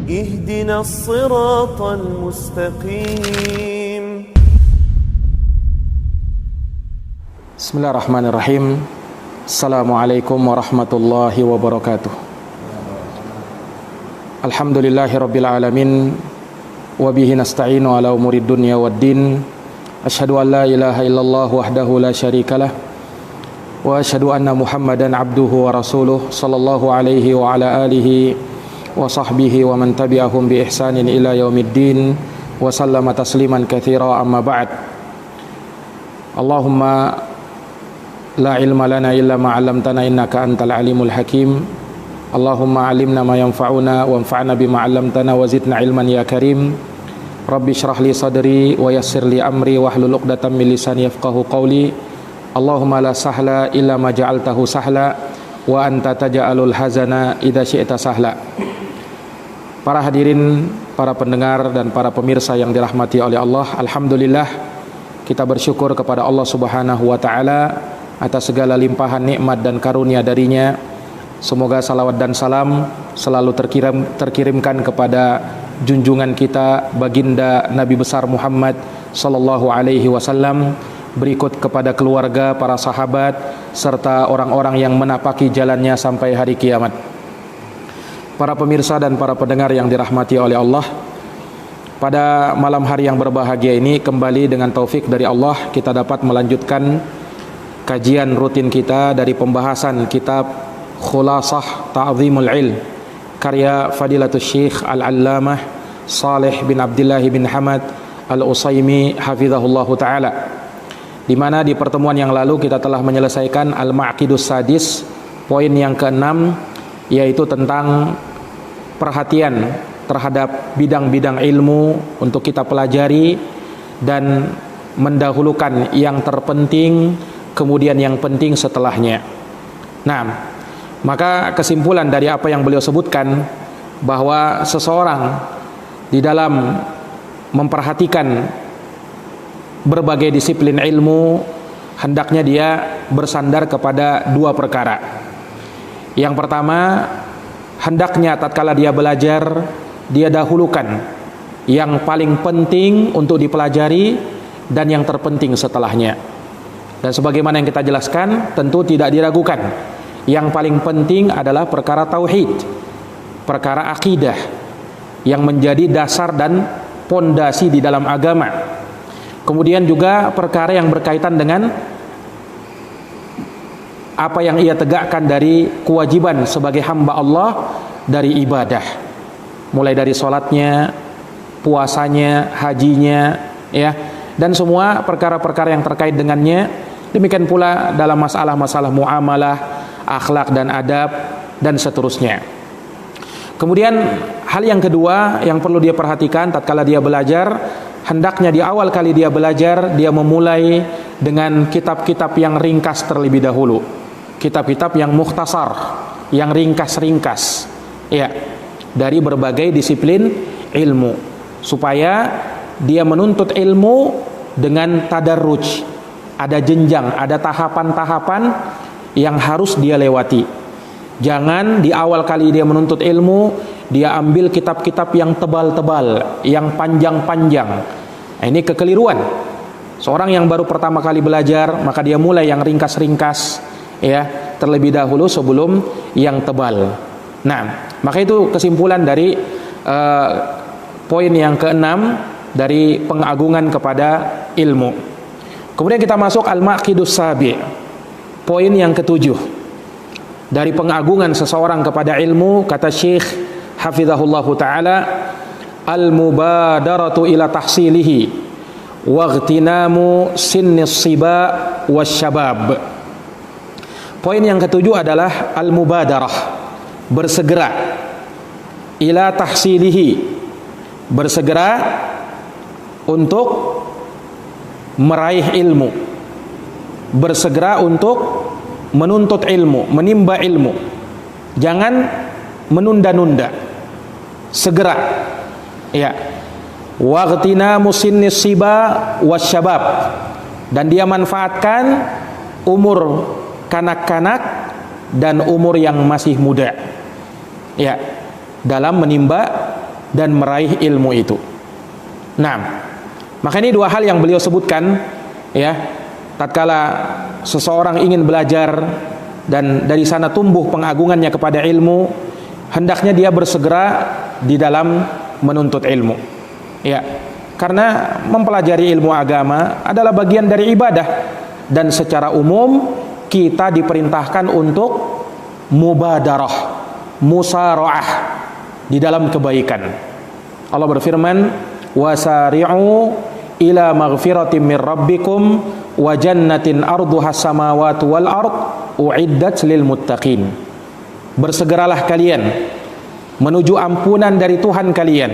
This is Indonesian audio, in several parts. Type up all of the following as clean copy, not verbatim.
اهدنا الصراط المستقيم. Bismillahirrahmanirrahim. Assalamualaikum warahmatullahi wabarakatuh. Alhamdulillahirabbil alamin wa bihi nasta'inu ala umurid dunya waddin. Asyhadu an la ilaha illallah wahdahu la syarikalah wa asyhadu anna Muhammadan abduhu wa rasuluh sallallahu alaihi wa ala alihi wa sahbihi wa man tabi'ahum bi ihsanin ila yaumiddin wa sallama tasliman katsira amma ba'd. Allahumma la ilma lana illa ma 'allamtana innaka antal alimul hakim. Allahumma 'allimna ma yanfa'una wanfa'na bima 'allamtana wa zidna ilman ya karim. Rabbi shrah li sadri wa yassir li amri wahlul 'uqdatam min lisani yafqahu qawli. Allahumma la sahla illa ma ja'altahu sahla wa anta taj'alul hazana idza syi'ta sahla. Para hadirin, para pendengar dan para pemirsa yang dirahmati oleh Allah, alhamdulillah kita bersyukur kepada Allah Subhanahu wa taala atas segala limpahan nikmat dan karunia darinya. Semoga salawat dan salam selalu terkirimkan kepada junjungan kita baginda Nabi besar Muhammad sallallahu alaihi wasallam, berikut kepada keluarga, para sahabat serta orang-orang yang menapaki jalannya sampai hari kiamat. Para pemirsa dan para pendengar yang dirahmati oleh Allah, pada malam hari yang berbahagia ini kembali dengan taufik dari Allah kita dapat melanjutkan kajian rutin kita dari pembahasan kitab Khulasah Ta'zimul Ilm karya Fadilatul Syekh Al-Allamah Saleh bin Abdullah bin Hamad Al-Utsaimin hafizahullahu taala, di mana di pertemuan yang lalu kita telah menyelesaikan Al-Ma'qidus Sadis, poin yang ke-6, yaitu tentang perhatian terhadap bidang-bidang ilmu untuk kita pelajari dan mendahulukan yang terpenting, kemudian yang penting setelahnya. Nah, maka kesimpulan dari apa yang beliau sebutkan, bahwa seseorang di dalam memperhatikan berbagai disiplin ilmu hendaknya dia bersandar kepada dua perkara. Yang pertama, hendaknya tatkala dia belajar, dia dahulukan yang paling penting untuk dipelajari dan yang terpenting setelahnya. Dan sebagaimana yang kita jelaskan, tentu tidak diragukan, yang paling penting adalah perkara tauhid, perkara akidah yang menjadi dasar dan pondasi di dalam agama. Kemudian juga perkara yang berkaitan dengan apa yang ia tegakkan dari kewajiban sebagai hamba Allah dari ibadah, mulai dari sholatnya, puasanya, hajinya, ya, dan semua perkara-perkara yang terkait dengannya. Demikian pula dalam masalah-masalah muamalah, akhlak dan adab dan seterusnya. Kemudian hal yang kedua yang perlu dia perhatikan tatkala dia belajar, hendaknya di awal kali dia belajar, dia memulai dengan kitab-kitab yang ringkas terlebih dahulu, kitab-kitab yang mukhtasar, yang ringkas-ringkas, ya, dari berbagai disiplin ilmu, supaya dia menuntut ilmu dengan tadarruj, ada jenjang, ada tahapan-tahapan yang harus dia lewati. Jangan di awal kali dia menuntut ilmu, dia ambil kitab-kitab yang tebal-tebal, yang panjang-panjang. Nah, ini kekeliruan. Seorang yang baru pertama kali belajar, maka dia mulai yang ringkas-ringkas, ya, terlebih dahulu sebelum yang tebal. Nah, maka itu kesimpulan dari poin yang ke-6 dari pengagungan kepada ilmu. Kemudian kita masuk Al-Ma'qidus Sabi', poin yang ke-7 dari pengagungan seseorang kepada ilmu. Kata Syekh hafizahullahu taala, al-mubadaratu ila tahsilihi waghtinamu sinnis siba wasyabab. Poin yang ketujuh adalah al-mubadarah, bersegera, ila tahsilihi, bersegera untuk meraih ilmu, bersegera untuk menuntut ilmu, menimba ilmu. Jangan menunda-nunda, segera, ya. Waghtina musinnis siba wasyabab, dan dia manfaatkan umur kanak-kanak dan umur yang masih muda, ya, dalam menimba dan meraih ilmu itu. Nah, maka ini dua hal yang beliau sebutkan ya, tatkala seseorang ingin belajar dan dari sana tumbuh pengagungannya kepada ilmu, hendaknya dia bersegera di dalam menuntut ilmu. Ya, karena mempelajari ilmu agama adalah bagian dari ibadah, dan secara umum kita diperintahkan untuk mubadarah, musara'ah di dalam kebaikan. Allah berfirman, wasari'u ila maghfiratin min rabbikum wa jannatin arduha samawati wal ard uiddat lil muttaqin. Bersegeralah kalian menuju ampunan dari Tuhan kalian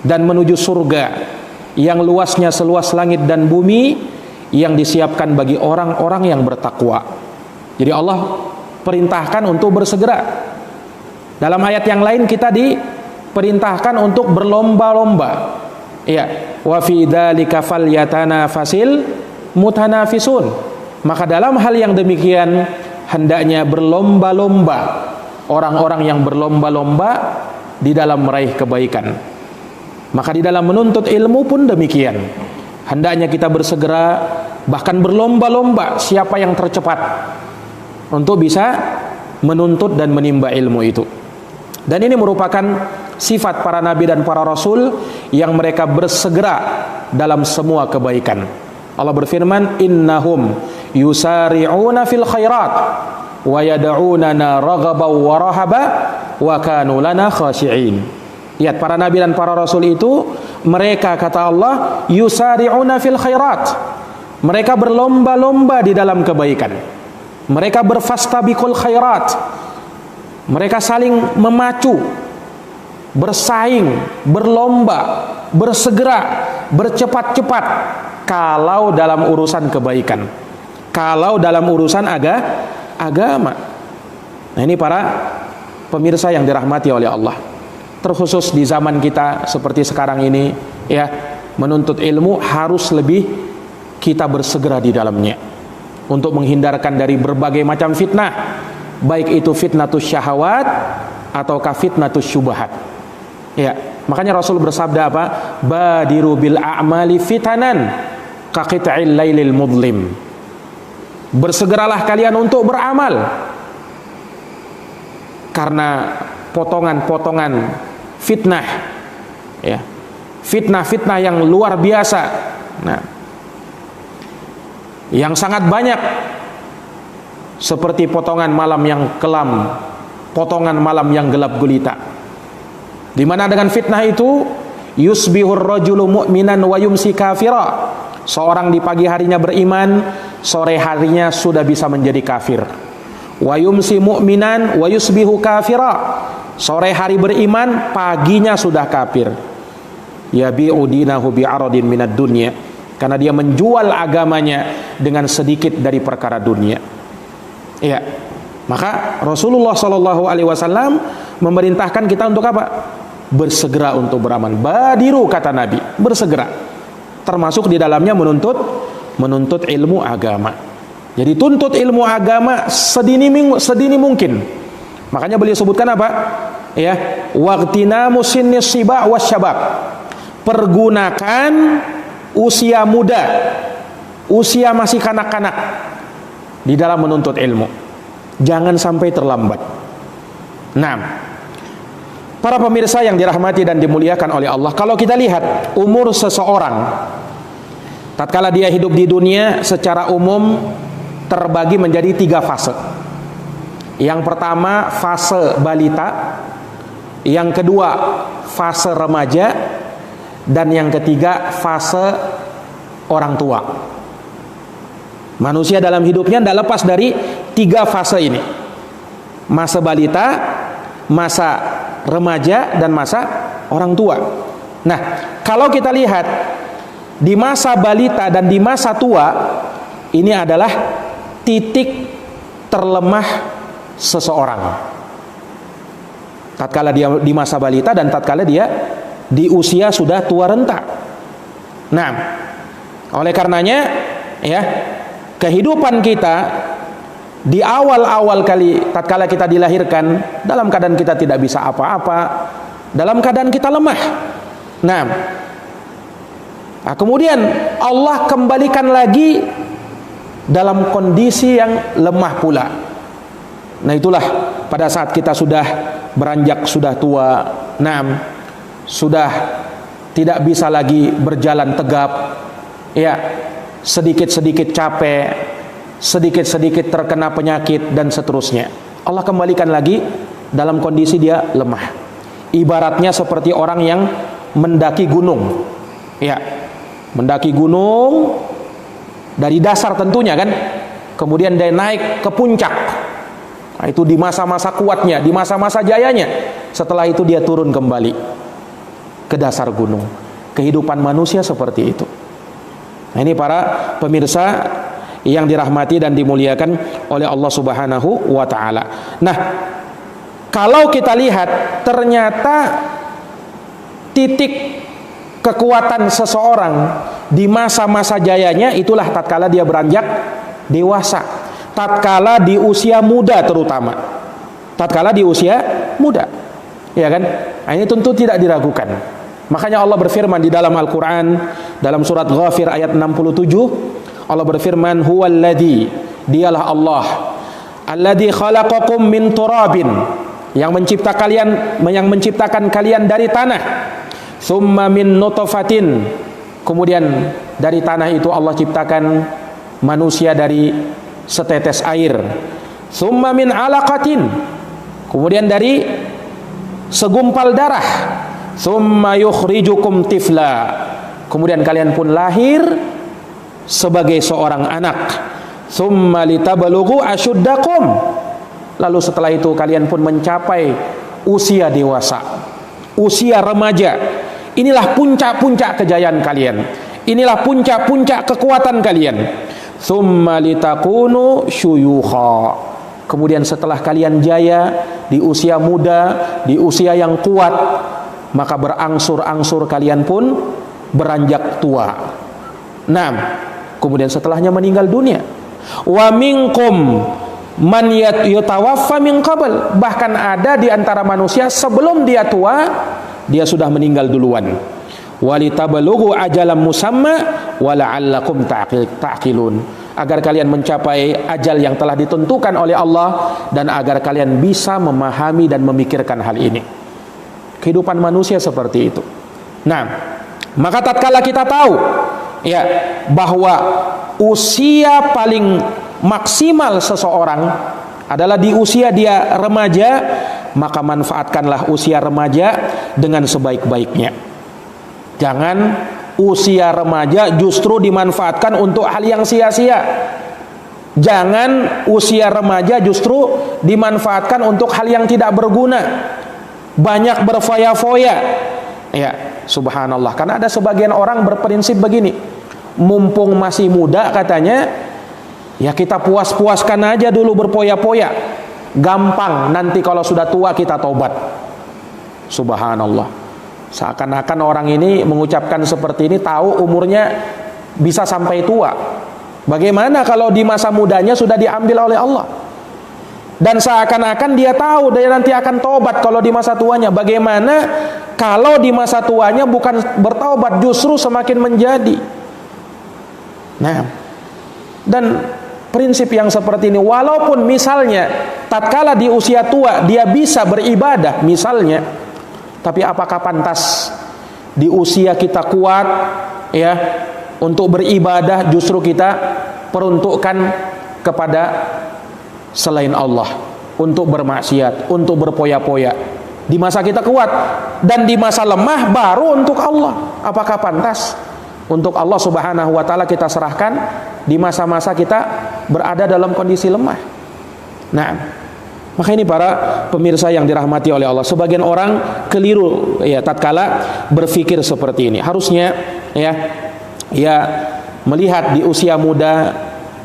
dan menuju surga yang luasnya seluas langit dan bumi, yang disiapkan bagi orang-orang yang bertakwa. Jadi Allah perintahkan untuk bersegera. Dalam ayat yang lain kita diperintahkan untuk berlomba-lomba. Ya, wa fi dzalika falyatanafasil mutanafisun. Maka dalam hal yang demikian hendaknya berlomba-lomba orang-orang yang berlomba-lomba di dalam meraih kebaikan. Maka di dalam menuntut ilmu pun demikian. Hendaknya kita bersegera, bahkan berlomba-lomba siapa yang tercepat untuk bisa menuntut dan menimba ilmu itu. Dan ini merupakan sifat para nabi dan para rasul yang mereka bersegera dalam semua kebaikan. Allah berfirman, innahum yusari'una fil khairat wa yad'unana raghaban wa rahaba wa kanu lana khashi'in. Lihat, para nabi dan para rasul itu, mereka, kata Allah, yusari'una fil khairat, mereka berlomba-lomba di dalam kebaikan. Mereka berfastabiqul khairat, mereka saling memacu, bersaing, berlomba, bersegera, bercepat-cepat kalau dalam urusan kebaikan, kalau dalam urusan agama. Nah, ini para pemirsa yang dirahmati oleh Allah, terkhusus di zaman kita seperti sekarang ini ya, menuntut ilmu harus lebih kita bersegera di dalamnya untuk menghindarkan dari berbagai macam fitnah, baik itu fitnatus syahawat ataukah fitnatus syubhat. Ya, makanya Rasul bersabda apa? Badiru bil a'mali fitanan kaqita'il lailil mudlim. Bersegeralah kalian untuk beramal, karena potongan-potongan fitnah, ya, fitnah-fitnah yang luar biasa, nah, yang sangat banyak, seperti potongan malam yang kelam, potongan malam yang gelap gulita, di mana dengan fitnah itu yusbihur rajulu mu'minan wa yumsi kafira. Seorang di pagi harinya beriman, sore harinya sudah bisa menjadi kafir. Wa yumsi mu'minan wa yusbihu kafira. Sore hari beriman, paginya sudah kafir. Yabi'u dinahu bi'aradin minad dunya, karena dia menjual agamanya dengan sedikit dari perkara dunia. Ya, maka Rasulullah SAW memerintahkan kita untuk apa? Bersegera untuk beramal. Badiru, kata Nabi, bersegera. Termasuk di dalamnya menuntut ilmu agama. Jadi tuntut ilmu agama sedini mungkin. Makanya beliau sebutkan apa? Ya, waqtinamu sinnis siba wasyabab. Pergunakan usia muda, usia masih kanak-kanak di dalam menuntut ilmu. Jangan sampai terlambat. Nah, para pemirsa yang dirahmati dan dimuliakan oleh Allah, kalau kita lihat umur seseorang tatkala dia hidup di dunia secara umum terbagi menjadi 3 fase. Yang pertama fase balita, yang kedua fase remaja, dan yang ketiga fase orang tua. Manusia dalam hidupnya tidak lepas dari 3 fase ini: masa balita, masa remaja, dan masa orang tua. Nah, kalau kita lihat di masa balita dan di masa tua, ini adalah titik terlemah seseorang. Tatkala dia di masa balita dan tatkala dia di usia sudah tua renta. Nah, oleh karenanya ya, kehidupan kita di awal-awal kali tatkala kita dilahirkan dalam keadaan kita tidak bisa apa-apa, dalam keadaan kita lemah. Nah, kemudian Allah kembalikan lagi dalam kondisi yang lemah pula. Nah, itulah pada saat kita sudah beranjak, sudah tua, sudah tidak bisa lagi berjalan tegap, ya, sedikit-sedikit capek, sedikit-sedikit terkena penyakit dan seterusnya. Allah kembalikan lagi dalam kondisi dia lemah. Ibaratnya seperti orang yang mendaki gunung. Ya, mendaki gunung dari dasar tentunya kan. Kemudian dia naik ke puncak. Nah, itu di masa-masa kuatnya, di masa-masa jayanya. Setelah itu dia turun kembali ke dasar gunung. Kehidupan manusia seperti itu. Nah, ini para pemirsa yang dirahmati dan dimuliakan oleh Allah Subhanahu wa taala. Nah, kalau kita lihat ternyata titik kekuatan seseorang di masa-masa jayanya itulah tatkala dia beranjak dewasa, tatkala di usia muda terutama. Tatkala di usia muda. Ya kan? Nah, ini tentu tidak diragukan. Makanya Allah berfirman di dalam Al-Qur'an dalam surat Ghafir ayat 67, Allah berfirman, "Huwallazi", dialah Allah, "alladzi khalaqakum min turabin", yang menciptakan kalian dari tanah, "tsumma min nutfatin", kemudian dari tanah itu Allah ciptakan manusia dari setetes air, "tsumma min 'alaqatin", kemudian dari segumpal darah, "tsumma yukhrijukum tifla", kemudian kalian pun lahir sebagai seorang anak, "tsumma litabalughu asyuddakum", lalu setelah itu kalian pun mencapai usia dewasa, usia remaja. Inilah puncak-puncak kejayaan kalian. Inilah puncak-puncak kekuatan kalian. "Tsumma litakunu syuyukha", kemudian setelah kalian jaya di usia muda, di usia yang kuat, maka berangsur-angsur kalian pun beranjak tua. Nah, kemudian setelahnya meninggal dunia. "Wa minkum man yatawaffa min qabl", bahkan ada di antara manusia sebelum dia tua dia sudah meninggal duluan. "Walitabalughu ajalan musamma wala'allakum ta'qilun", agar kalian mencapai ajal yang telah ditentukan oleh Allah dan agar kalian bisa memahami dan memikirkan hal ini. Kehidupan manusia seperti itu. Nah, maka tatkala kita tahu ya bahwa usia paling maksimal seseorang adalah di usia dia remaja, maka manfaatkanlah usia remaja dengan sebaik-baiknya. Jangan usia remaja justru dimanfaatkan untuk hal yang sia-sia. Jangan usia remaja justru dimanfaatkan untuk hal yang tidak berguna, banyak berfoya-foya. Ya, subhanallah. Karena ada sebagian orang berprinsip begini, mumpung masih muda katanya, ya kita puas-puaskan aja dulu berpoya-poya. Gampang, nanti kalau sudah tua kita tobat. Subhanallah. Seakan-akan orang ini mengucapkan seperti ini tahu umurnya bisa sampai tua. Bagaimana kalau di masa mudanya sudah diambil oleh Allah? Dan seakan-akan dia tahu dia nanti akan tobat kalau di masa tuanya. Bagaimana kalau di masa tuanya bukan bertaubat, justru semakin menjadi. Nah, dan prinsip yang seperti ini, walaupun misalnya tatkala di usia tua dia bisa beribadah misalnya, tapi apakah pantas di usia kita kuat ya untuk beribadah justru kita peruntukkan kepada selain Allah, untuk bermaksiat, untuk berpoya-poya di masa kita kuat, dan di masa lemah baru untuk Allah? Apakah pantas untuk Allah Subhanahu wa taala kita serahkan di masa-masa kita berada dalam kondisi lemah? Nah, maka ini para pemirsa yang dirahmati oleh Allah, sebagian orang keliru ya tatkala berpikir seperti ini. Harusnya ya melihat di usia muda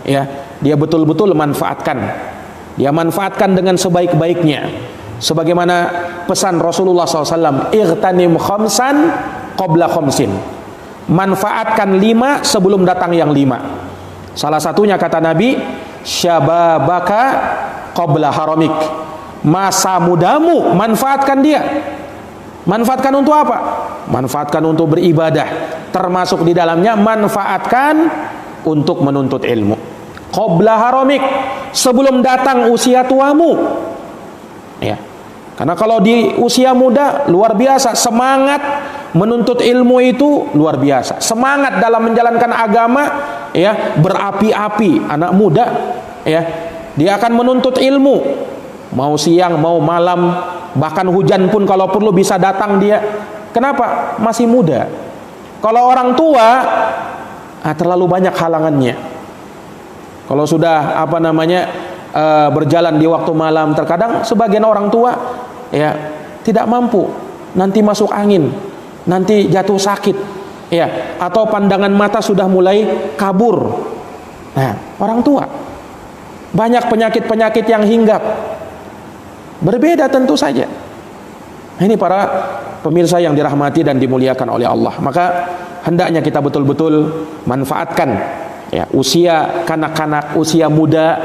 ya dia betul-betul manfaatkan. Dia manfaatkan dengan sebaik-baiknya. Sebagaimana pesan Rasulullah SAW, "Ightanim khamsan qabla khamsin." Manfaatkan 5 sebelum datang yang 5. Salah satunya kata Nabi, "Syababaka qabla haramik." Masa mudamu manfaatkan dia Manfaatkan untuk apa? Manfaatkan untuk beribadah, termasuk di dalamnya manfaatkan untuk menuntut ilmu. Qabla haramik, sebelum datang usia tuamu. Ya. Karena kalau di usia muda luar biasa, semangat menuntut ilmu itu luar biasa. Semangat dalam menjalankan agama ya berapi-api. Anak muda ya, dia akan menuntut ilmu. Mau siang, mau malam, bahkan hujan pun kalau perlu bisa datang dia. Kenapa? Masih muda. Kalau orang tua terlalu banyak halangannya. Kalau sudah berjalan di waktu malam, terkadang sebagian orang tua ya tidak mampu, nanti masuk angin, nanti jatuh sakit ya, atau pandangan mata sudah mulai kabur. Nah, orang tua banyak penyakit-penyakit yang hinggap. Berbeda tentu saja. Ini para pemirsa yang dirahmati dan dimuliakan oleh Allah. Maka hendaknya kita betul-betul manfaatkan ya usia kanak-kanak, usia muda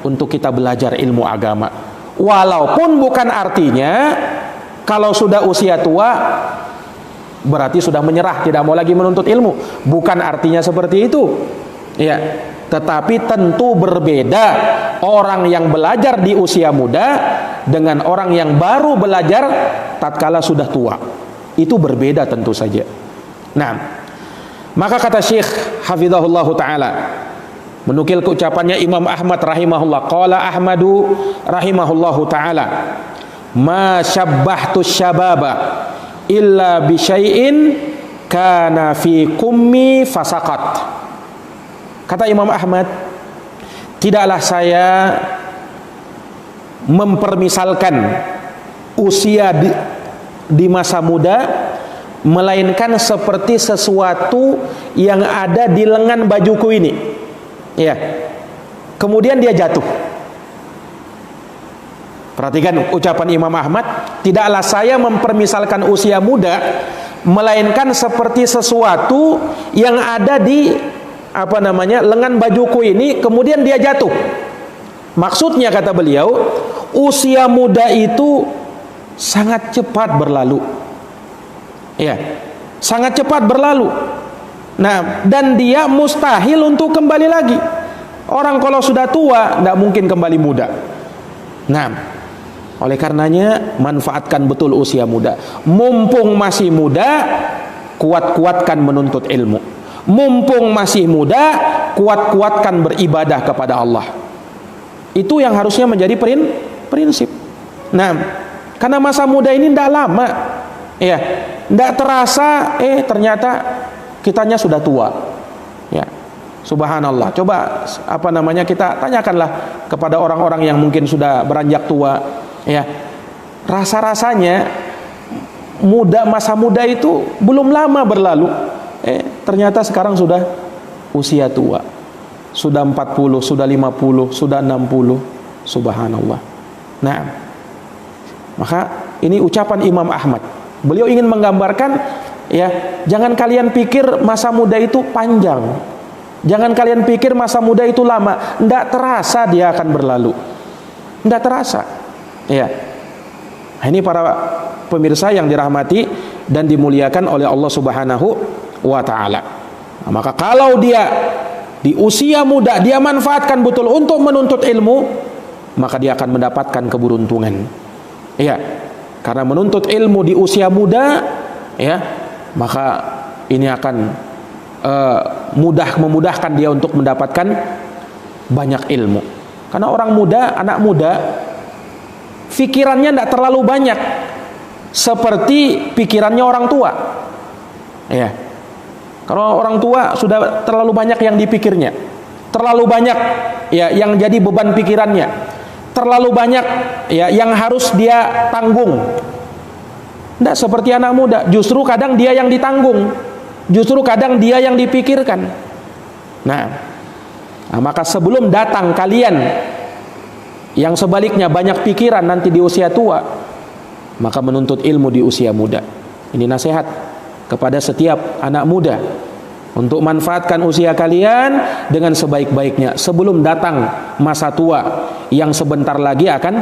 untuk kita belajar ilmu agama. Walaupun bukan artinya kalau sudah usia tua berarti sudah menyerah, tidak mau lagi menuntut ilmu. Bukan artinya seperti itu. Ya, tetapi tentu berbeda orang yang belajar di usia muda dengan orang yang baru belajar tatkala sudah tua. Itu berbeda tentu saja. Nah, maka kata Syekh hafizahullah taala, menukil keucapannya Imam Ahmad rahimahullah, qala Ahmadu rahimahullahu taala, ma syabbahtu syababa illa bi syai'in kana fi kummi fasaqat. Kata Imam Ahmad, tidaklah saya mempermisalkan usia di masa muda melainkan seperti sesuatu yang ada di lengan bajuku ini. Ya. Kemudian dia jatuh. Perhatikan ucapan Imam Ahmad, tidaklah saya mempermisalkan usia muda melainkan seperti sesuatu yang ada di lengan bajuku ini, kemudian dia jatuh. Maksudnya kata beliau, usia muda itu sangat cepat berlalu. Ya, sangat cepat berlalu. Nah, dan dia mustahil untuk kembali lagi. Orang kalau sudah tua tidak mungkin kembali muda. Nah, oleh karenanya manfaatkan betul usia muda. Mumpung masih muda, kuat-kuatkan menuntut ilmu. Mumpung masih muda, kuat-kuatkan beribadah kepada Allah. Itu yang harusnya menjadi prinsip. Nah, karena masa muda ini tidak lama, ya, tidak terasa, ternyata kitanya sudah tua, ya, subhanallah. Coba kita tanyakanlah kepada orang-orang yang mungkin sudah beranjak tua, ya, rasa-rasanya masa muda itu belum lama berlalu, ternyata sekarang sudah usia tua, sudah 40, sudah 50, sudah 60, subhanallah. Nah, maka ini ucapan Imam Ahmad. Beliau ingin menggambarkan, ya, jangan kalian pikir masa muda itu panjang, jangan kalian pikir masa muda itu lama, tidak terasa dia akan berlalu, tidak terasa, ya. Nah, ini para pemirsa yang dirahmati dan dimuliakan oleh Allah Subhanahu wa ta'ala. Nah, maka kalau dia di usia muda dia manfaatkan betul untuk menuntut ilmu, maka dia akan mendapatkan keberuntungan. Ya, karena menuntut ilmu di usia muda, ya, maka ini akan memudahkan dia untuk mendapatkan banyak ilmu. Karena orang muda, anak muda, pikirannya tidak terlalu banyak seperti pikirannya orang tua. Ya. Kalau orang tua sudah terlalu banyak yang dipikirnya, terlalu banyak ya yang jadi beban pikirannya, terlalu banyak ya yang harus dia tanggung. Tidak seperti anak muda, justru kadang dia yang ditanggung, justru kadang dia yang dipikirkan. Nah, maka sebelum datang kalian yang sebaliknya banyak pikiran nanti di usia tua, maka menuntut ilmu di usia muda. Ini nasihat kepada setiap anak muda untuk manfaatkan usia kalian dengan sebaik-baiknya sebelum datang masa tua yang sebentar lagi akan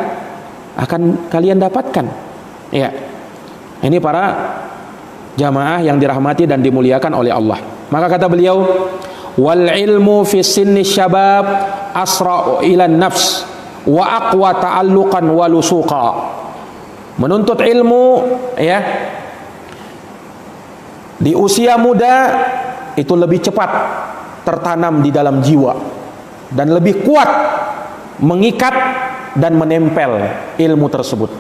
kalian dapatkan. Ya. Ini para jamaah yang dirahmati dan dimuliakan oleh Allah. Maka kata beliau, wal ilmu fi sinni syabab asra'u ila nafs wa aqwa ta'alluqan wa lusuqa. Menuntut ilmu ya di usia muda itu lebih cepat tertanam di dalam jiwa dan lebih kuat mengikat dan menempel ilmu tersebut.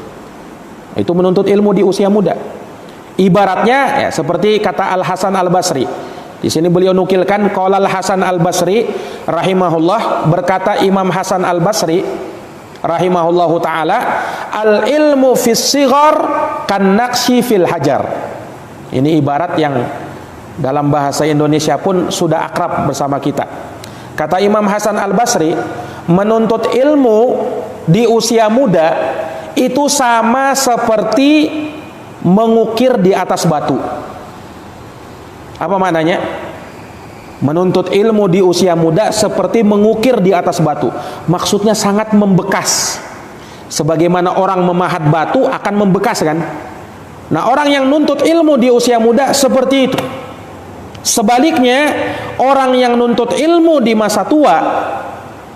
Itu menuntut ilmu di usia muda. Ibaratnya ya, seperti kata Al Hasan Al Basri. Di sini beliau nukilkan qala Al Hasan Al Basri rahimahullah, berkata Imam Hasan Al Basri rahimahullahu taala, al ilmu fis sighar kan naqshi fil hajar. Ini ibarat yang dalam bahasa Indonesia pun sudah akrab bersama kita. Kata Imam Hasan Al Basri, menuntut ilmu di usia muda itu sama seperti mengukir di atas batu. Apa maknanya? Menuntut ilmu di usia muda seperti mengukir di atas batu. Maksudnya sangat membekas. Sebagaimana orang memahat batu akan membekas kan? Nah, orang yang nuntut ilmu di usia muda seperti itu. Sebaliknya, orang yang nuntut ilmu di masa tua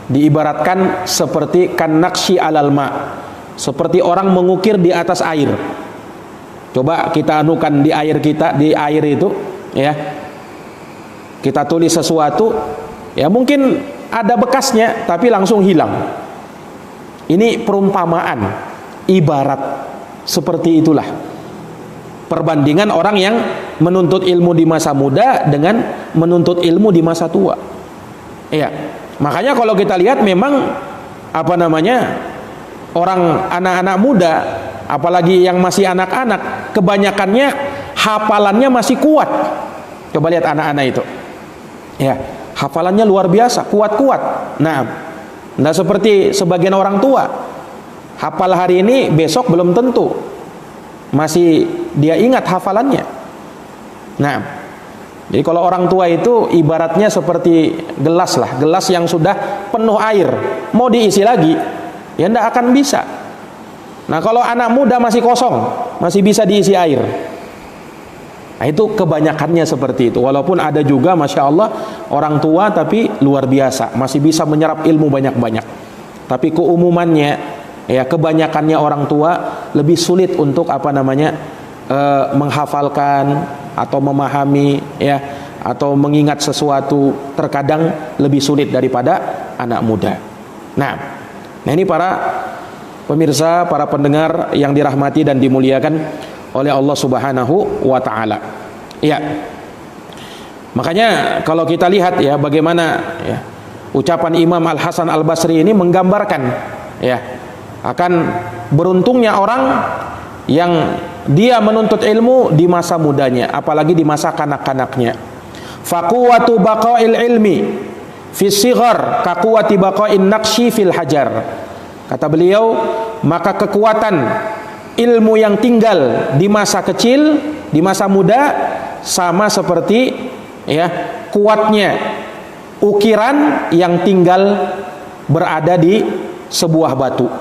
diibaratkan seperti kanakshi alal ma, seperti orang mengukir di atas air. Coba kita anukan di air kita, di air itu ya, kita tulis sesuatu ya, mungkin ada bekasnya tapi langsung hilang. Ini perumpamaan, ibarat seperti itulah perbandingan orang yang menuntut ilmu di masa muda dengan menuntut ilmu di masa tua. Iya, makanya kalau kita lihat memang apa namanya, orang anak-anak muda, apalagi yang masih anak-anak, kebanyakannya hafalannya masih kuat. Coba lihat anak-anak itu ya, hafalannya luar biasa, kuat-kuat. Nah seperti sebagian orang tua, hafal hari ini besok belum tentu masih dia ingat hafalannya. Nah, jadi kalau orang tua itu ibaratnya seperti gelas lah, gelas yang sudah penuh air, mau diisi lagi ya tidak akan bisa. Nah, kalau anak muda masih kosong, masih bisa diisi air. Nah, itu kebanyakannya seperti itu. Walaupun ada juga Masya Allah orang tua tapi luar biasa, masih bisa menyerap ilmu banyak-banyak. Tapi keumumannya ya, kebanyakannya orang tua lebih sulit untuk apa namanya menghafalkan atau memahami ya, atau mengingat sesuatu, terkadang lebih sulit daripada anak muda. Nah ini para pemirsa, para pendengar yang dirahmati dan dimuliakan oleh Allah Subhanahu wa taala. Ya. Makanya kalau kita lihat ya bagaimana ya, ucapan Imam Al Hasan Al Basri ini menggambarkan ya akan beruntungnya orang yang dia menuntut ilmu di masa mudanya, apalagi di masa kanak-kanaknya. Faquwatu baqa'il ilmi fi sighar kaquwati baqa'in naqshi fil hajar. Kata beliau, maka kekuatan ilmu yang tinggal di masa kecil, di masa muda sama seperti ya kuatnya ukiran yang tinggal berada di sebuah batu.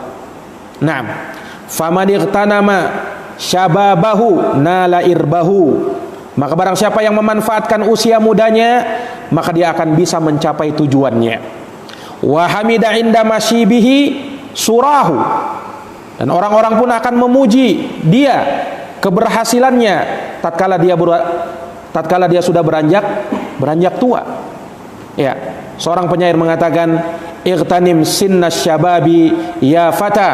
Nah, faman ightanama syababahu nala irbahu, maka barang siapa yang memanfaatkan usia mudanya, maka dia akan bisa mencapai tujuannya. Wa hamida inda masyibihi surahu, dan orang-orang pun akan memuji dia, keberhasilannya tatkala dia sudah beranjak tua. Ya, seorang penyair mengatakan, ightanim sinna syababi ya fata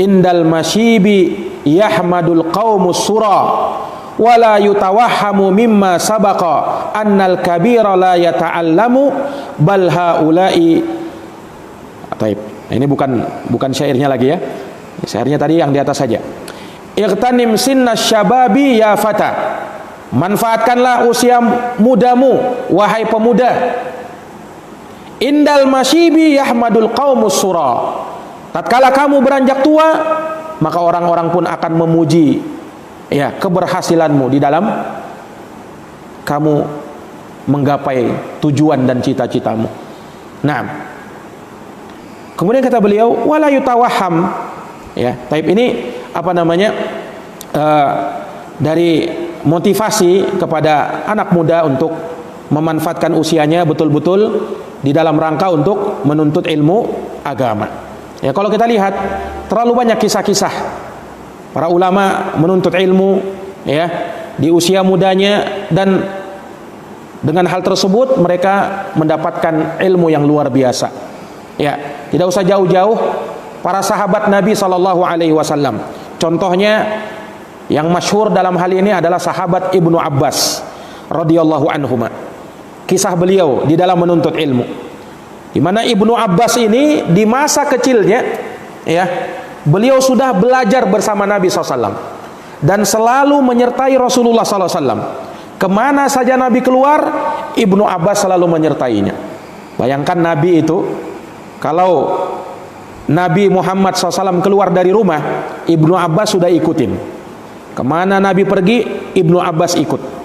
indal masyibi yahmadul qaumus sura wala yutawahhamu mimma sabaqa annal kabira la yata'allamu bal haula'i. Taib. Ini bukan syairnya lagi ya. Syairnya tadi yang di atas saja. Ightanim sinna syababi ya fata. Manfaatkanlah usia mudamu wahai pemuda. Indal masyibi yahmadul qaumus sura. Tatkala kamu beranjak tua, maka orang-orang pun akan memuji ya keberhasilanmu di dalam kamu menggapai tujuan dan cita-citamu. Nah, kemudian kata beliau, wala yutawahham ya. Taib ini apa namanya? dari motivasi kepada anak muda untuk memanfaatkan usianya betul-betul di dalam rangka untuk menuntut ilmu agama. Ya, kalau kita lihat terlalu banyak kisah-kisah para ulama menuntut ilmu ya di usia mudanya, dan dengan hal tersebut mereka mendapatkan ilmu yang luar biasa. Ya, tidak usah jauh-jauh, para sahabat Nabi sallallahu alaihi wasallam. Contohnya yang masyhur dalam hal ini adalah sahabat Ibnu Abbas radhiyallahu anhuma. Kisah beliau di dalam menuntut ilmu. Di mana Ibnu Abbas ini di masa kecilnya ya, beliau sudah belajar bersama Nabi SAW dan selalu menyertai Rasulullah SAW. Kemana saja Nabi keluar, Ibnu Abbas selalu menyertainya. Bayangkan Nabi itu, kalau Nabi Muhammad SAW keluar dari rumah, Ibnu Abbas sudah ikutin. Kemana Nabi pergi, Ibnu Abbas ikut.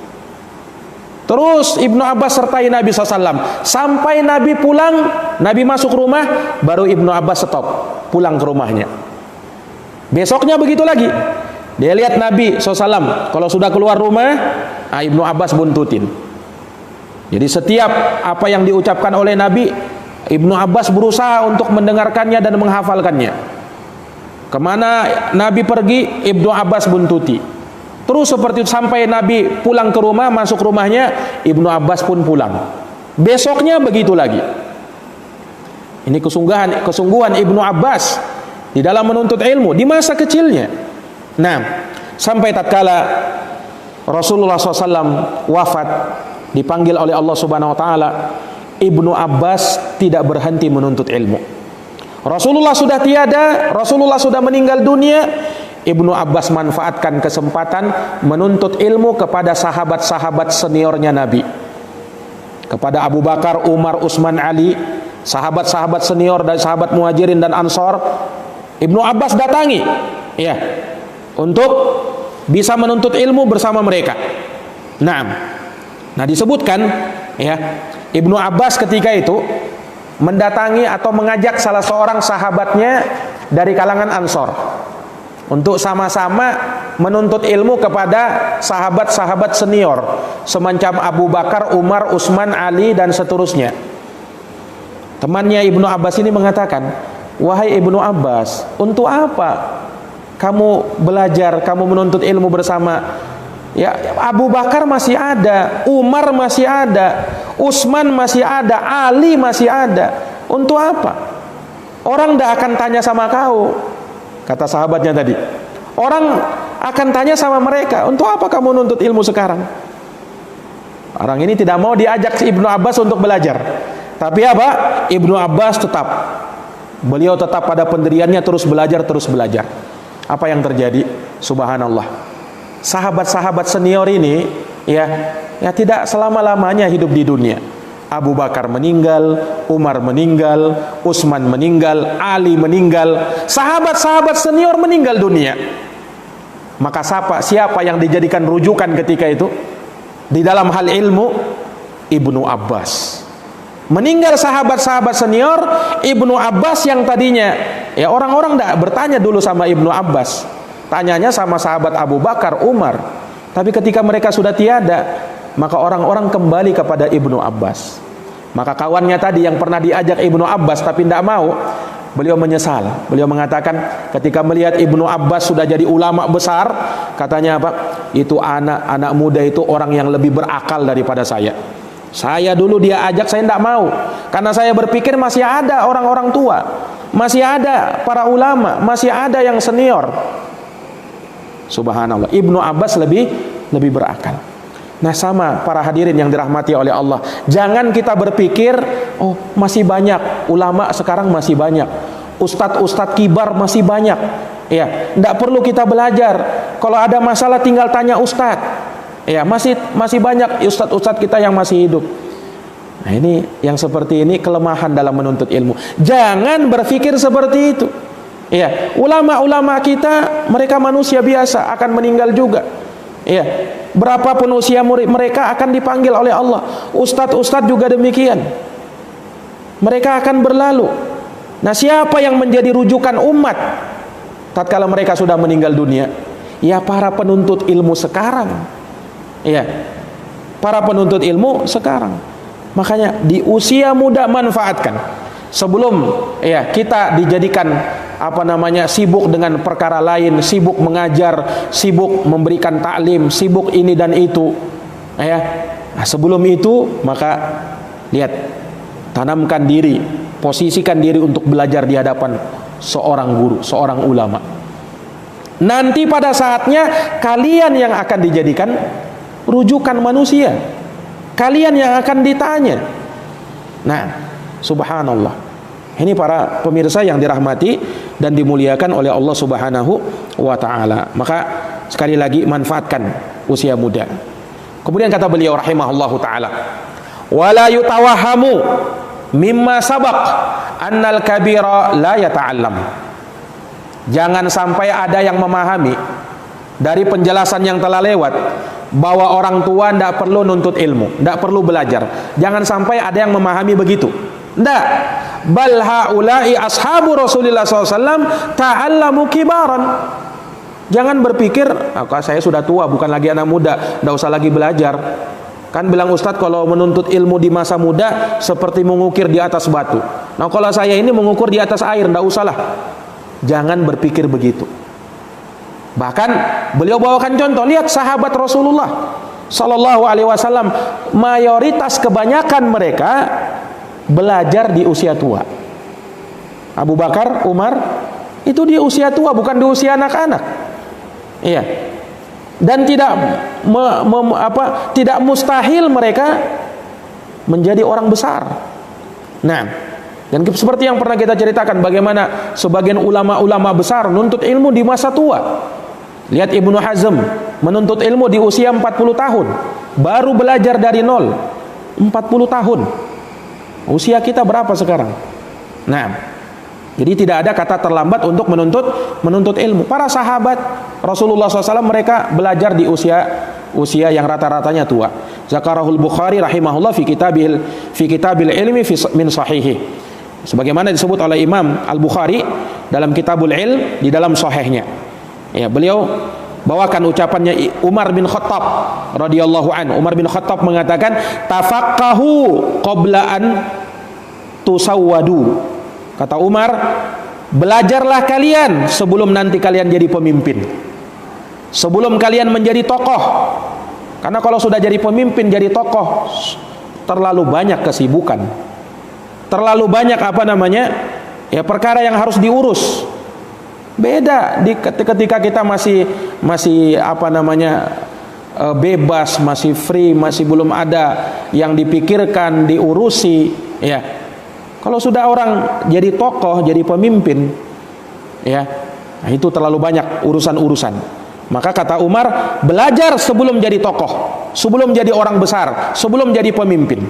Terus Ibnu Abbas sertai Nabi SAW sampai Nabi pulang, Nabi masuk rumah, baru Ibnu Abbas stop, pulang ke rumahnya. Besoknya begitu lagi. Dia lihat Nabi SAW kalau sudah keluar rumah, Ibnu Abbas buntutin. Jadi setiap apa yang diucapkan oleh Nabi, Ibnu Abbas berusaha untuk mendengarkannya dan menghafalkannya. Kemana Nabi pergi, Ibnu Abbas buntuti. Terus seperti itu sampai Nabi pulang ke rumah, masuk rumahnya, Ibnu Abbas pun pulang. Besoknya begitu lagi. Ini kesungguhan Ibnu Abbas di dalam menuntut ilmu di masa kecilnya. Nah, sampai tatkala Rasulullah SAW wafat, dipanggil oleh Allah Subhanahu Wa Taala, Ibnu Abbas tidak berhenti menuntut ilmu. Rasulullah sudah tiada, Rasulullah sudah meninggal dunia, Ibnu Abbas manfaatkan kesempatan menuntut ilmu kepada sahabat-sahabat seniornya Nabi, kepada Abu Bakar, Umar, Utsman, Ali, sahabat-sahabat senior dan sahabat Muhajirin dan Ansor. Ibnu Abbas datangi, ya, untuk bisa menuntut ilmu bersama mereka. Nah disebutkan ya, Ibnu Abbas ketika itu mendatangi atau mengajak salah seorang sahabatnya dari kalangan Ansor untuk sama-sama menuntut ilmu kepada sahabat-sahabat senior semacam Abu Bakar, Umar, Utsman, Ali dan seterusnya. Temannya Ibnu Abbas ini mengatakan, "Wahai Ibnu Abbas, untuk apa kamu belajar, kamu menuntut ilmu bersama? Ya, Abu Bakar masih ada, Umar masih ada, Utsman masih ada, Ali masih ada. Untuk apa? Orang tidak akan tanya sama kau," kata sahabatnya tadi. Orang akan tanya sama mereka, "Untuk apa kamu menuntut ilmu sekarang?" Orang ini tidak mau diajak si Ibnu Abbas untuk belajar. Tapi apa? Ibnu Abbas beliau tetap pada pendiriannya, terus belajar. Apa yang terjadi? Subhanallah. Sahabat-sahabat senior ini ya tidak selama-lamanya hidup di dunia. Abu Bakar meninggal, Umar meninggal, Utsman meninggal, Ali meninggal, sahabat-sahabat senior meninggal dunia. Maka siapa yang dijadikan rujukan ketika itu di dalam hal ilmu? Ibnu Abbas. Meninggal sahabat-sahabat senior, Ibnu Abbas yang tadinya ya orang-orang tidak bertanya dulu sama Ibnu Abbas, tanyanya sama sahabat Abu Bakar, Umar. Tapi ketika mereka sudah tiada, maka orang-orang kembali kepada Ibnu Abbas. Maka kawannya tadi yang pernah diajak Ibnu Abbas tapi tidak mau, beliau menyesal. Beliau mengatakan ketika melihat Ibnu Abbas sudah jadi ulama besar, katanya apa? Itu anak muda itu orang yang lebih berakal daripada saya. Saya dulu dia ajak, saya tidak mau, karena saya berpikir masih ada orang-orang tua, masih ada para ulama, masih ada yang senior. Subhanallah, Ibnu Abbas lebih berakal. Nah, sama para hadirin yang dirahmati oleh Allah, jangan kita berpikir, oh masih banyak ulama sekarang, masih banyak ustadz kibar, masih banyak. Ya, tidak perlu kita belajar. Kalau ada masalah tinggal tanya ustadz. Ya, masih banyak ustadz kita yang masih hidup. Nah, ini yang seperti ini kelemahan dalam menuntut ilmu. Jangan berpikir seperti itu. Ya, ulama-ulama kita mereka manusia biasa, akan meninggal juga. Ya, berapapun usia mereka akan dipanggil oleh Allah. Ustadz juga demikian. Mereka akan berlalu. Nah, siapa yang menjadi rujukan umat tatkala mereka sudah meninggal dunia? Ya para penuntut ilmu sekarang. Ya, para penuntut ilmu sekarang. Makanya di usia muda manfaatkan. Sebelum ya kita dijadikan sibuk dengan perkara lain, sibuk mengajar, sibuk memberikan taklim, sibuk ini dan itu. Ya. Nah, sebelum itu maka lihat, tanamkan diri, posisikan diri untuk belajar di hadapan seorang guru, seorang ulama. Nanti pada saatnya kalian yang akan dijadikan rujukan manusia. Kalian yang akan ditanya. Nah, subhanallah. Ini para pemirsa yang dirahmati dan dimuliakan oleh Allah Subhanahu wa taala. Maka sekali lagi manfaatkan usia muda. Kemudian kata beliau rahimahullahu taala, wala yutawahamu mimma sabaq annal kabira la yata'allam. Jangan sampai ada yang memahami dari penjelasan yang telah lewat bahwa orang tua tidak perlu nuntut ilmu, tidak perlu belajar. Jangan sampai ada yang memahami begitu. Tidak. Bal haula'i ashabu Rasulullah SAW ta'allamu kibaran. Jangan berpikir, saya sudah tua, bukan lagi anak muda, tidak usah lagi belajar. Kan bilang Ustadz, kalau menuntut ilmu di masa muda seperti mengukir di atas batu. Nah, kalau saya ini mengukur di atas air, tidak usahlah. Jangan berpikir begitu. Bahkan beliau bawakan contoh, lihat sahabat Rasulullah Sallallahu Alaihi Wasallam, mayoritas kebanyakan mereka belajar di usia tua. Abu Bakar, Umar itu di usia tua, bukan di usia anak-anak. Iya. Dan tidak mustahil mereka menjadi orang besar. Nah, dan seperti yang pernah kita ceritakan bagaimana sebagian ulama-ulama besar nuntut ilmu di masa tua. Lihat Ibnu Hazm menuntut ilmu di usia 40 tahun, baru belajar dari nol. 40 tahun. Usia kita berapa sekarang? Nah, jadi tidak ada kata terlambat untuk menuntut ilmu. Para sahabat Rasulullah SAW mereka belajar di usia yang rata-ratanya tua. Zakarahul Bukhari rahimahullah fi kitabil ilmi min sahihi. Sebagaimana disebut oleh Imam Al-Bukhari dalam Kitabul Ilm di dalam sahihnya. Ya, beliau bawakan ucapannya Umar bin Khattab radhiyallahu anhu. Umar bin Khattab mengatakan, "Tafaqahu qabla an tusawwadu." Kata Umar, belajarlah kalian sebelum nanti kalian jadi pemimpin. Sebelum kalian menjadi tokoh. Karena kalau sudah jadi pemimpin, jadi tokoh, terlalu banyak kesibukan. Terlalu banyak perkara yang harus diurus. Beda ketika kita masih bebas, masih free, masih belum ada yang dipikirkan, diurusi, ya. Kalau sudah orang jadi tokoh, jadi pemimpin, ya, nah itu terlalu banyak urusan-urusan. Maka kata Umar, belajar sebelum jadi tokoh, sebelum jadi orang besar, sebelum jadi pemimpin.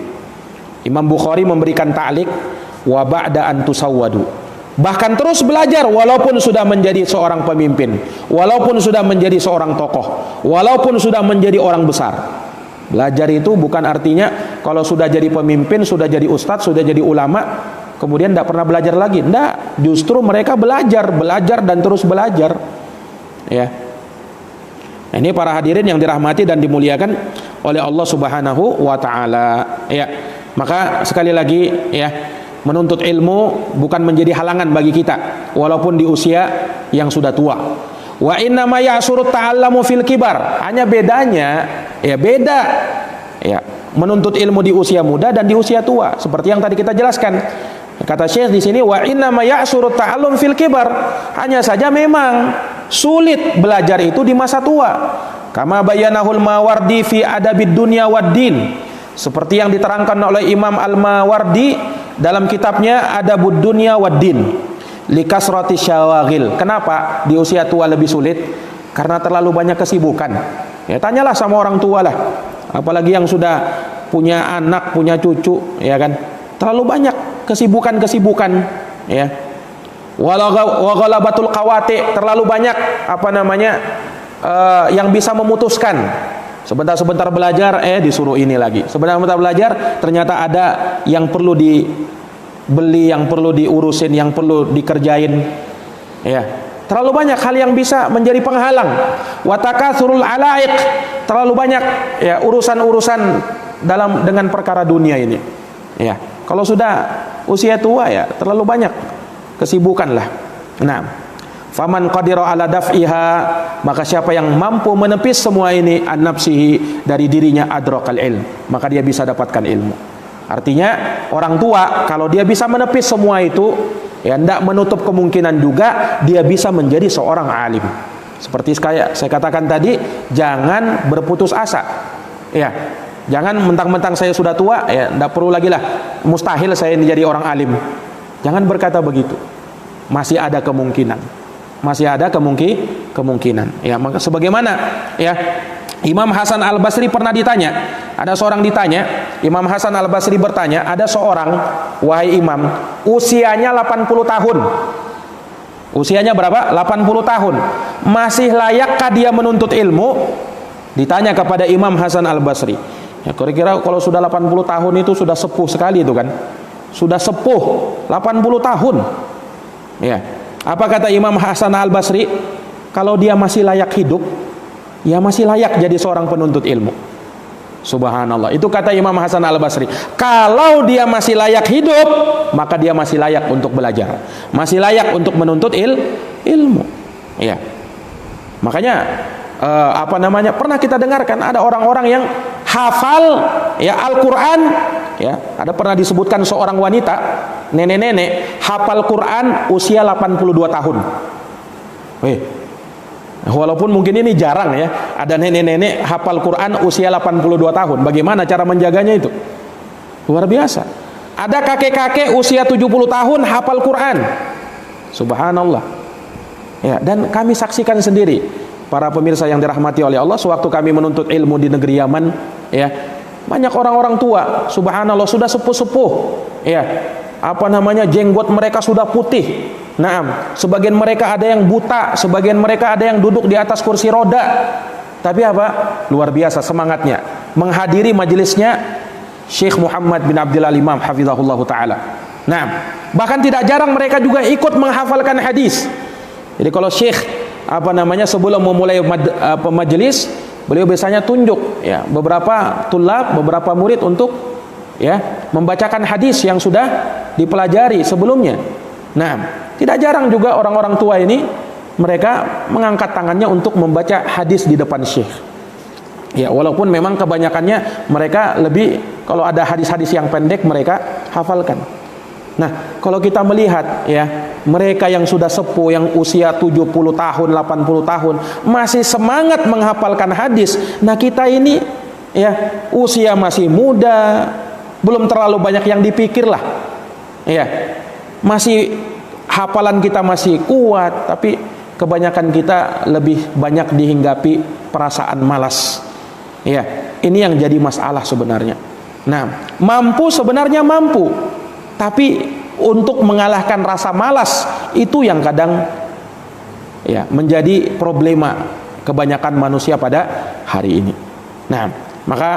Imam Bukhari memberikan ta'liq, wa ba'da an tusawwadu. Bahkan terus belajar walaupun sudah menjadi seorang pemimpin, walaupun sudah menjadi seorang tokoh, walaupun sudah menjadi orang besar. Belajar itu bukan artinya kalau sudah jadi pemimpin, sudah jadi ustadz, sudah jadi ulama, kemudian tidak pernah belajar lagi. Tidak, justru mereka belajar dan terus belajar. Ya. Nah, ini para hadirin yang dirahmati dan dimuliakan oleh Allah Subhanahu wa taala. Ya. Maka sekali lagi, ya, menuntut ilmu bukan menjadi halangan bagi kita walaupun di usia yang sudah tua. Wa inna ma ya'suru ta'allamu fil kibar. Hanya bedanya, ya beda, ya, menuntut ilmu di usia muda dan di usia tua. Seperti yang tadi kita jelaskan. Kata Syekh di sini, wa inna ma ya'suru ta'allum fil kibar. Hanya saja memang sulit belajar itu di masa tua. Kama bayanahul Mawardi fi adabid dunya wad din. Seperti yang diterangkan oleh Imam Al-Mawardi dalam kitabnya Adabud Dunya wad Din. Likasrati syawagil. Kenapa di usia tua lebih sulit? Karena terlalu banyak kesibukan. Ya, tanyalah sama orang tua lah. Apalagi yang sudah punya anak, punya cucu, ya kan? Terlalu banyak kesibukan-kesibukan, ya. Wa ghalabatul qawati, terlalu banyak yang bisa memutuskan. Sebentar-sebentar belajar, disuruh ini lagi. Sebentar-sebentar belajar, ternyata ada yang perlu dibeli, yang perlu diurusin, yang perlu dikerjain. Ya. Terlalu banyak hal yang bisa menjadi penghalang. Wa takatsurul alaiq, terlalu banyak ya urusan-urusan dengan perkara dunia ini. Ya, kalau sudah usia tua ya terlalu banyak kesibukan lah. Nah, faman qadira ala daf'iha, maka siapa yang mampu menepis semua ini an nafsihi, dari dirinya, adrakal ilm, maka dia bisa dapatkan ilmu. Artinya orang tua kalau dia bisa menepis semua itu, ya tidak menutup kemungkinan juga dia bisa menjadi seorang alim. Seperti saya katakan tadi, jangan berputus asa. Ya, jangan mentang-mentang saya sudah tua, ya tidak perlu lagi lah, mustahil saya menjadi orang alim. Jangan berkata begitu. Masih ada kemungkinan. Masih ada kemungkinan. Ya, maka sebagaimana ya Imam Hasan Al-Basri pernah ditanya, ada seorang ditanya, Imam Hasan Al-Basri bertanya, ada seorang, wahai imam, usianya 80 tahun. Usianya berapa? 80 tahun. Masih layakkah dia menuntut ilmu? Ditanya kepada Imam Hasan Al-Basri. Ya, kira-kira kalau sudah 80 tahun itu sudah sepuh sekali itu kan. Sudah sepuh 80 tahun. Ya. Apa kata Imam Hasan Al-Basri? Kalau dia masih layak hidup, ya masih layak jadi seorang penuntut ilmu. Subhanallah. Itu kata Imam Hasan Al-Basri. Kalau dia masih layak hidup, maka dia masih layak untuk belajar, masih layak untuk menuntut ilmu. Ya. Makanya pernah kita dengarkan ada orang-orang yang hafal ya Al-Qur'an, ya. Ada pernah disebutkan seorang wanita, nenek-nenek hafal Quran usia 82 tahun. Walaupun mungkin ini jarang ya, ada nenek-nenek hafal Quran usia 82 tahun. Bagaimana cara menjaganya itu? Luar biasa. Ada kakek-kakek usia 70 tahun hafal Quran. Subhanallah. Ya, dan kami saksikan sendiri, para pemirsa yang dirahmati oleh Allah, sewaktu kami menuntut ilmu di negeri Yaman, ya, banyak orang-orang tua, subhanallah, sudah sepuh-sepuh, ya, jenggot mereka sudah putih. Naam, sebagian mereka ada yang buta, sebagian mereka ada yang duduk di atas kursi roda. Tapi apa? Luar biasa semangatnya menghadiri majelisnya Syekh Muhammad bin Abdul Imam hafizahullah taala. Naam, bahkan tidak jarang mereka juga ikut menghafalkan hadis. Jadi kalau Syekh sebelum memulai majelis, beliau biasanya tunjuk ya beberapa tulab, beberapa murid untuk ya membacakan hadis yang sudah dipelajari sebelumnya. Nah, tidak jarang juga orang-orang tua ini mereka mengangkat tangannya untuk membaca hadis di depan syekh. Ya, walaupun memang kebanyakannya mereka lebih, kalau ada hadis-hadis yang pendek mereka hafalkan. Nah, kalau kita melihat ya, mereka yang sudah sepuh, yang usia 70 tahun, 80 tahun masih semangat menghafalkan hadis. Nah, kita ini ya usia masih muda, belum terlalu banyak yang dipikir lah. Ya, masih hafalan kita masih kuat, tapi kebanyakan kita lebih banyak dihinggapi perasaan malas. Ya, ini yang jadi masalah sebenarnya. Nah, sebenarnya mampu, tapi untuk mengalahkan rasa malas itu yang kadang ya menjadi problema kebanyakan manusia pada hari ini. Nah, maka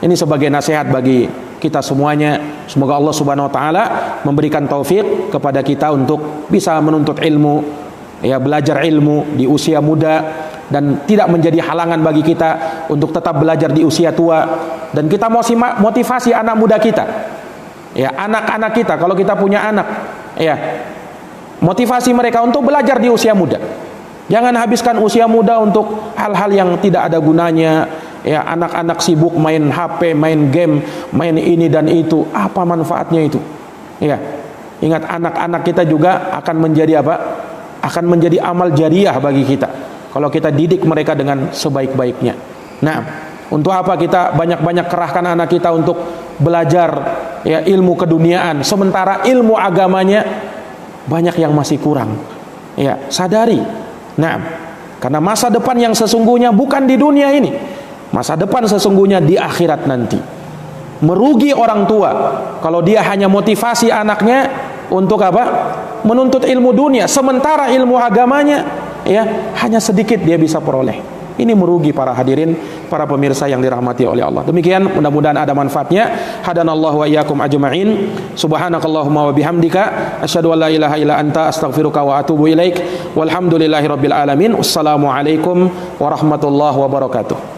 ini sebagai nasihat bagi kita semuanya, semoga Allah Subhanahu wa taala memberikan taufik kepada kita untuk bisa menuntut ilmu, ya, belajar ilmu di usia muda, dan tidak menjadi halangan bagi kita untuk tetap belajar di usia tua. Dan kita motivasi anak muda kita, ya, anak-anak kita, kalau kita punya anak, ya, motivasi mereka untuk belajar di usia muda. Jangan habiskan usia muda untuk hal-hal yang tidak ada gunanya. Ya, anak-anak sibuk main HP, main game, main ini dan itu. Apa manfaatnya itu? Ya, ingat, anak-anak kita juga akan menjadi apa? Akan menjadi amal jariah bagi kita kalau kita didik mereka dengan sebaik-baiknya. Nah, untuk apa kita banyak-banyak kerahkan anak kita untuk belajar ya ilmu keduniaan, sementara ilmu agamanya banyak yang masih kurang. Ya, sadari. Nah, karena masa depan yang sesungguhnya bukan di dunia ini. Masa depan sesungguhnya di akhirat nanti. Merugi orang tua kalau dia hanya motivasi anaknya untuk apa? Menuntut ilmu dunia, sementara ilmu agamanya ya hanya sedikit dia bisa peroleh. Ini merugi para hadirin, para pemirsa yang dirahmati oleh Allah. Demikian, mudah-mudahan ada manfaatnya. Hadanallahu wa iyyakum ajma'in. Subhanakallahumma wa bihamdika asyhadu an la ilaha illa anta astaghfiruka wa atubu ilaik. Walhamdulillahirabbil alamin. Wassalamualaikum warahmatullahi wabarakatuh.